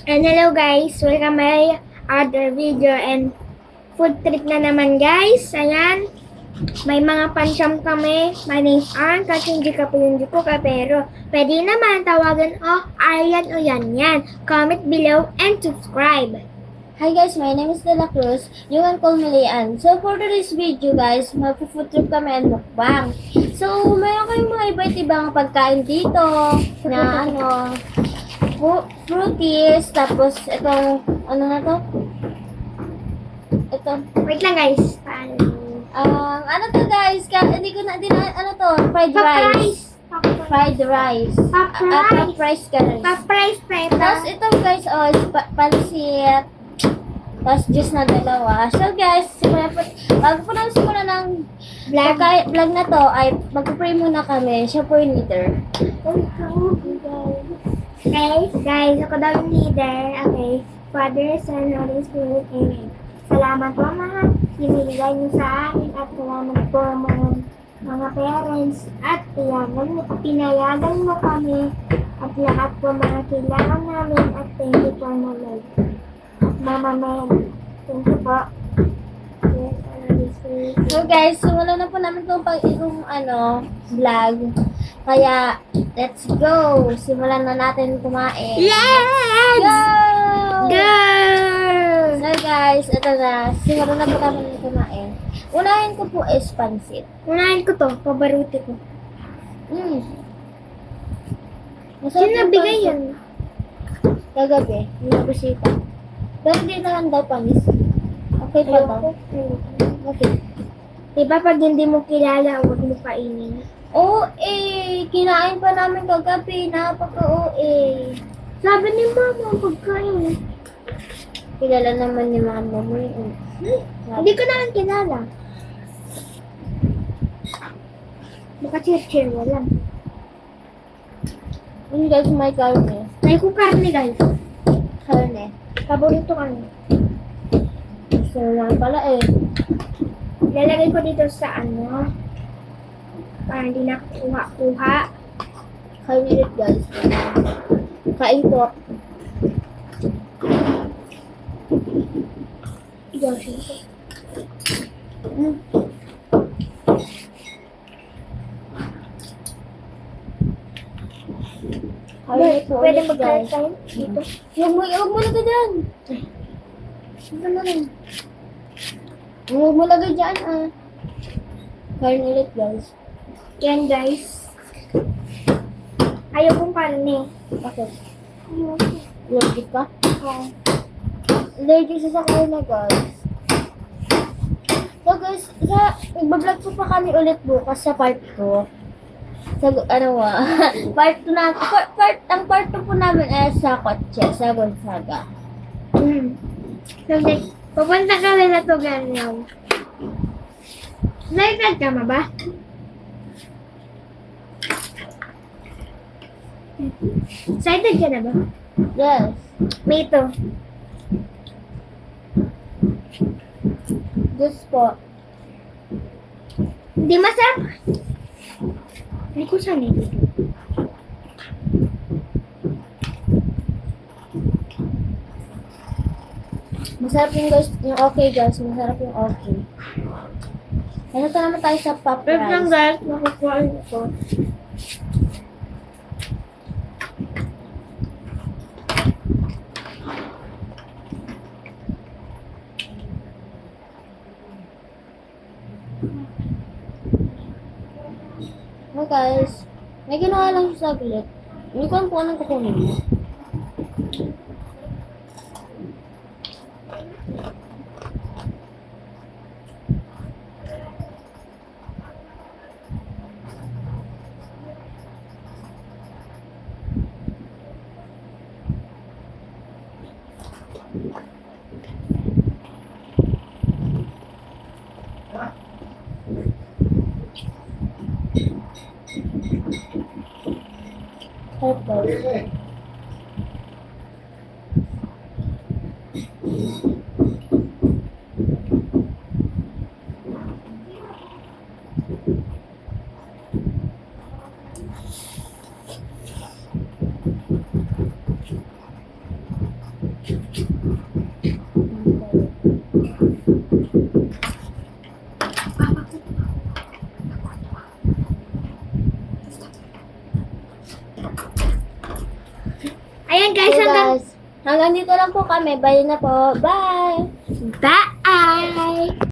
And hello guys, welcome my other video and food trip na naman guys. Ayan, may mga pansyam kami. My name is Ann, kasi hindi ka po hindi ko ka pero pwede naman tawagan o Aryan o yan. Comment below and subscribe. Hi guys, my name is Dela Cruz. You can call me Lian. So for today's video guys, mag-food trip kami and mukbang. So mayroon kayong mga iba't ibang pagkain dito na fruities, tapos itong, ano na to? Ito. Wait lang guys. Paano? Ano to guys? Hindi ko na, ano to? Fried rice. Fried rice. Pop-rice ka rin. Pop-rice. Tapos ito guys, pansit. Tapos juice na dalawa. So guys, bago po namin simulan ng vlog na to, ay mag-pray muna kami. Siya po yung leader. Guys, ako daw yung leader. Okay. Father, Son, Holy Spirit, Amen. Salamat po mga pinilagay niyo sa akin at salamat po mga parents at pinayagan mo kami at lahat po mga kailangan namin at thank you po na Lord. Mama Mel, thank you po. Yes, Holy Spirit. So guys, simulan na po namin itong vlog. Kaya, let's go! Simulan na natin kumain. Let's Go! go! So guys, ito na. Simulan na po namin kumain. Unahin ko po is pansit. Unahin ko to, pabaruti ko. Masarap Sino yung nabigay pansit. yan? Kagabi, yung nabisita. Pero hindi naman daw panis. Okay pa daw. Okay. Diba pag hindi mo kilala, huwag mo kainin. Kinain pa namin kagabi. Napaka-OA. Sabi ni mama, pagkain. Kilala naman ni mama mo yun. Hindi ko naman kilala. Baka chir-chir, wala. Yun guys, may karne. Ay ko karne guys. Karne. Paborito karne. So, lang pala Lalagay ko dito sa para hindi na kuha-kuha. Karne ulit guys. Kain po. Iyosin ko. Pwede magkain tayo dito. Huwag mo lagay dyan. Ito na rin. Huwag mo lagay dyan Karne ulit guys. Yan guys. Ayaw kong karne. Bakit? Ayoko. Allergic ka? Oo. Allergic sa karne guys. So guys, magbablog po pa kami ulit bukas sa part 2. Sa part 2 na, ang part 2 po namin ay sa kotse, sa Gonzaga. So guys, pupunta kami na to ganyan. Excited ka ma ba? Excited ka na ba? Yes. May ito. Juice po. Hindi masarap. Hindi ko sanay dito. Masarap yung guys, yung okay guys, masarap yung okay. Ano to naman tayo sa pop Wait lang rice. guys, makukuha ko. Hey guys, may ginawa lang siya saglit. Hindi ko alam kung anong kukunin mo. Tapos, Ayan guys, So hanggang... guys, hanggang dito lang po kami. Bye na po. Bye! Bye!